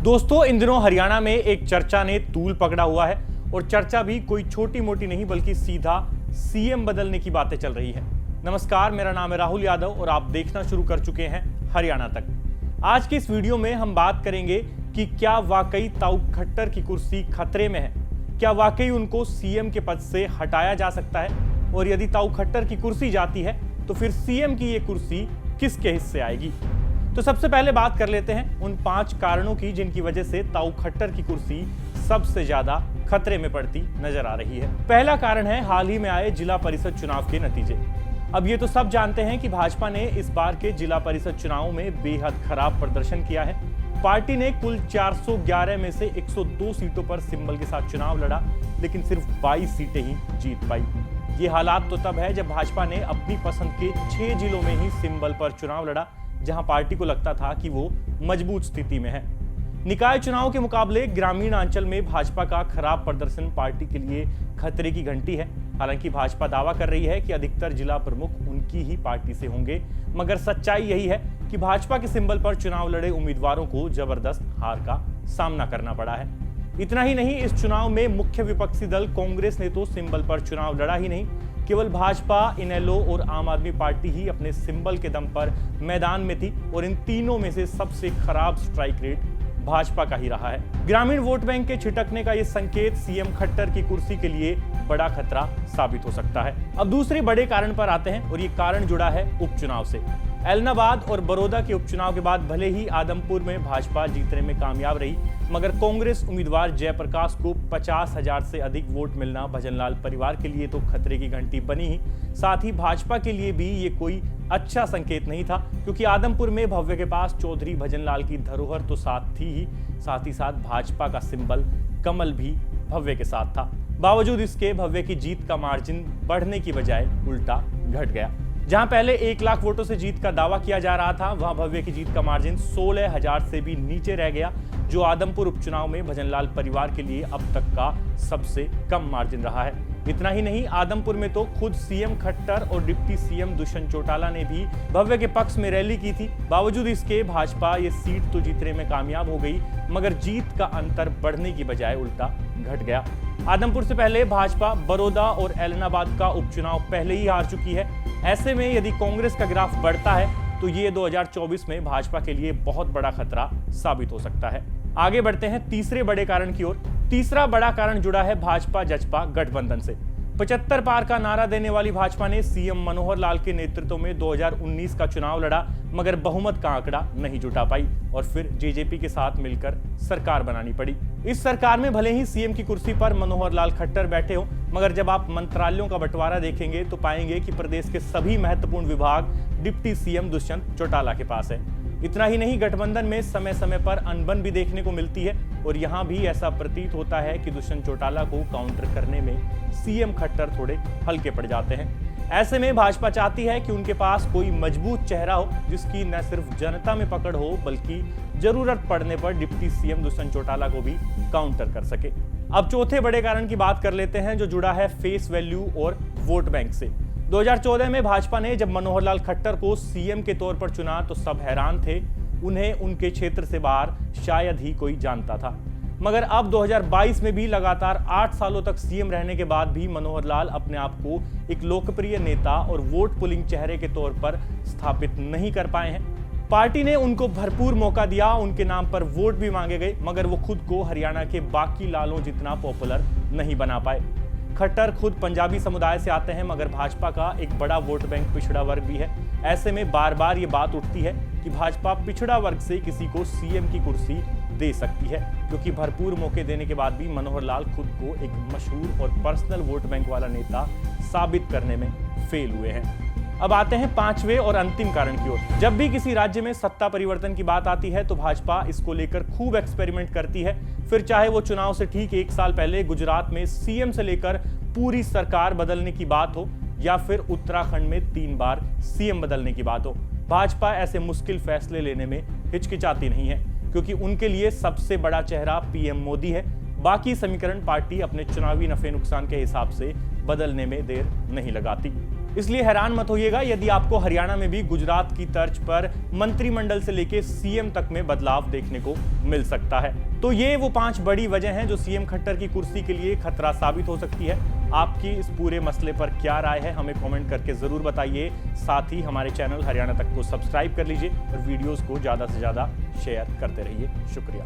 दोस्तों, इन दिनों हरियाणा में एक चर्चा ने तूल पकड़ा हुआ है और चर्चा भी कोई छोटी मोटी नहीं बल्कि सीधा सीएम बदलने की बातें चल रही है। नमस्कार, मेरा नाम है राहुल यादव और आप देखना शुरू कर चुके हैं हरियाणा तक। आज की इस वीडियो में हम बात करेंगे कि क्या वाकई ताऊ खट्टर की कुर्सी खतरे में है, क्या वाकई उनको सीएम के पद से हटाया जा सकता है और यदि ताऊ खट्टर की कुर्सी जाती है तो फिर सीएम की ये कुर्सी किसके हिस्से आएगी। तो सबसे पहले बात कर लेते हैं उन 5 कारणों की जिनकी वजह से ताऊ खट्टर की कुर्सी सबसे ज्यादा खतरे में पड़ती नजर आ रही है। पहला कारण है हाल ही में आए जिला परिषद चुनाव के नतीजे। अब ये तो सब जानते हैं कि भाजपा ने इस बार के जिला परिषद चुनाव में बेहद खराब प्रदर्शन किया है। पार्टी ने कुल 411 में से 102 सीटों पर सिंबल के साथ चुनाव लड़ा, लेकिन सिर्फ 22 सीटें ही जीत पाई। ये हालात तो तब है जब भाजपा ने अपनी पसंद के 6 जिलों में ही सिंबल पर चुनाव लड़ा, जहां पार्टी को लगता था कि वो मजबूत स्थिति में है। निकाय चुनाव के मुकाबले ग्रामीण अंचल में भाजपा का खराब प्रदर्शन पार्टी के लिए खतरे की घंटी है। हालांकि भाजपा दावा कर रही है कि अधिकतर जिला प्रमुख उनकी ही पार्टी से होंगे, मगर सच्चाई यही है कि भाजपा के सिंबल पर चुनाव लड़े उम्मीदवारों को जबरदस्त हार का सामना करना पड़ा है। इतना ही नहीं, इस चुनाव में मुख्य विपक्षी दल कांग्रेस ने तो सिंबल पर चुनाव लड़ा ही नहीं, केवल भाजपा, इनेलो और आम आदमी पार्टी ही अपने सिंबल के दम पर मैदान में थी और इन तीनों में से सबसे खराब स्ट्राइक रेट भाजपा का ही रहा है। ग्रामीण वोट बैंक के छिटकने का यह संकेत सीएम खट्टर की कुर्सी के लिए बड़ा खतरा साबित हो सकता है। अब दूसरे बड़े कारण पर आते हैं और ये कारण जुड़ा है उपचुनाव से। एलनाबाद और बड़ौदा के उपचुनाव के बाद भले ही आदमपुर में भाजपा जीतने में कामयाब रही, मगर कांग्रेस उम्मीदवार जयप्रकाश को 50,000 से अधिक वोट मिलना भजनलाल परिवार के लिए तो खतरे की घंटी बनी ही, साथ ही भाजपा के लिए भी ये कोई अच्छा संकेत नहीं था, क्योंकि आदमपुर में भव्य के पास चौधरी भजनलाल की धरोहर तो साथ थी ही, साथ ही साथ भाजपा का सिंबल कमल भी भव्य के साथ था। बावजूद इसके भव्य की जीत का मार्जिन बढ़ने की बजाय उल्टा घट गया। जहां पहले 1 लाख वोटों से जीत का दावा किया जा रहा था, वहां भव्य की जीत का मार्जिन 16,000 से भी नीचे रह गया, जो आदमपुर उपचुनाव में भजनलाल परिवार के लिए अब तक का सबसे कम मार्जिन रहा है। इतना ही नहीं, आदमपुर में तो खुद सीएम खट्टर और डिप्टी सीएम दुष्यंत चौटाला ने भी भव्य के पक्ष में रैली की थी। बावजूद इसके भाजपा ये सीट तो जीतने में कामयाब हो गई, मगर जीत का अंतर बढ़ने की बजाय उल्टा घट गया। आदमपुर से पहले भाजपा बड़ौदा और एलनाबाद का उपचुनाव पहले ही हार चुकी है। ऐसे में यदि कांग्रेस का ग्राफ बढ़ता है तो ये 2024 में भाजपा के लिए बहुत बड़ा खतरा साबित हो सकता है। आगे बढ़ते हैं तीसरे बड़े कारण की ओर। तीसरा बड़ा कारण जुड़ा है भाजपा जजपा गठबंधन से। 75 पार का नारा देने वाली भाजपा ने सीएम मनोहर लाल के नेतृत्व में 2019 का चुनाव लड़ा, मगर बहुमत का आंकड़ा नहीं जुटा पाई और फिर जेजेपी के साथ मिलकर सरकार बनानी पड़ी। इस सरकार में भले ही सीएम की कुर्सी पर मनोहर लाल खट्टर बैठे हो, मगर जब आप मंत्रालयों का बंटवारा देखेंगे तो पाएंगे कि प्रदेश के सभी महत्वपूर्ण विभाग डिप्टी सीएम दुष्यंत चौटाला के पास है। इतना ही नहीं, गठबंधन में समय समय पर अनबन भी देखने को मिलती है और यहां भी ऐसा प्रतीत होता है कि दुष्यंत चौटाला को काउंटर करने में सीएम खट्टर थोड़े हल्के पड़ जाते हैं। ऐसे में भाजपा चाहती है कि उनके पास कोई मजबूत चेहरा हो जिसकी न सिर्फ जनता में पकड़ हो बल्कि जरूरत पड़ने पर डिप्टी सीएम दुष्यंत चौटाला को भी काउंटर कर सके। अब चौथे बड़े कारण की बात कर लेते हैं, जो जुड़ा है फेस वैल्यू और वोट बैंक से। 2014 में भाजपा ने जब मनोहर लाल खट्टर को सीएम के तौर पर चुना तो सब हैरान थे, उन्हें उनके क्षेत्र से बाहर शायद ही कोई जानता था। मगर अब 2022 में भी लगातार 8 सालों तक सीएम रहने के बाद भी मनोहर लाल अपने आप को एक लोकप्रिय नेता और वोट पुलिंग चेहरे के तौर पर स्थापित नहीं कर पाए हैं। पार्टी ने उनको भरपूर मौका दिया, उनके नाम पर वोट भी मांगे गए, मगर वो खुद को हरियाणा के बाकी लालों जितना पॉपुलर नहीं बना पाए। खट्टर खुद पंजाबी समुदाय से आते हैं, मगर भाजपा का एक बड़ा वोट बैंक पिछड़ा वर्ग भी है। ऐसे में बार बार ये बात उठती है कि भाजपा पिछड़ा वर्ग से किसी को सीएम की कुर्सी दे सकती है, क्योंकि भरपूर मौके देने के बाद भी मनोहर लाल खुद को एक मशहूर और पर्सनल वोट बैंक वाला नेता साबित करने में फेल हुए हैं। अब आते हैं 5वें और अंतिम कारण की ओर। जब भी किसी राज्य में सत्ता परिवर्तन की बात आती है तो भाजपा इसको लेकर खूब एक्सपेरिमेंट करती है। फिर चाहे वो चुनाव से ठीक 1 साल पहले गुजरात में सीएम से लेकर पूरी सरकार बदलने की बात हो या फिर उत्तराखंड में 3 बार सीएम बदलने की बात हो, भाजपा ऐसे मुश्किल फैसले लेने में हिचकिचाती नहीं है, क्योंकि उनके लिए सबसे बड़ा चेहरा पीएम मोदी है। बाकी समीकरण पार्टी अपने चुनावी नफे नुकसान के हिसाब से बदलने में देर नहीं लगाती। इसलिए हैरान मत होइएगा यदि आपको हरियाणा में भी गुजरात की तर्ज पर मंत्रिमंडल से लेकर सीएम तक में बदलाव देखने को मिल सकता है। तो ये वो 5 बड़ी वजह हैं जो सीएम खट्टर की कुर्सी के लिए खतरा साबित हो सकती है। आपकी इस पूरे मसले पर क्या राय है हमें कमेंट करके जरूर बताइए। साथ ही हमारे चैनल हरियाणा तक को सब्सक्राइब कर लीजिए और वीडियोस को ज्यादा से ज्यादा शेयर करते रहिए। शुक्रिया।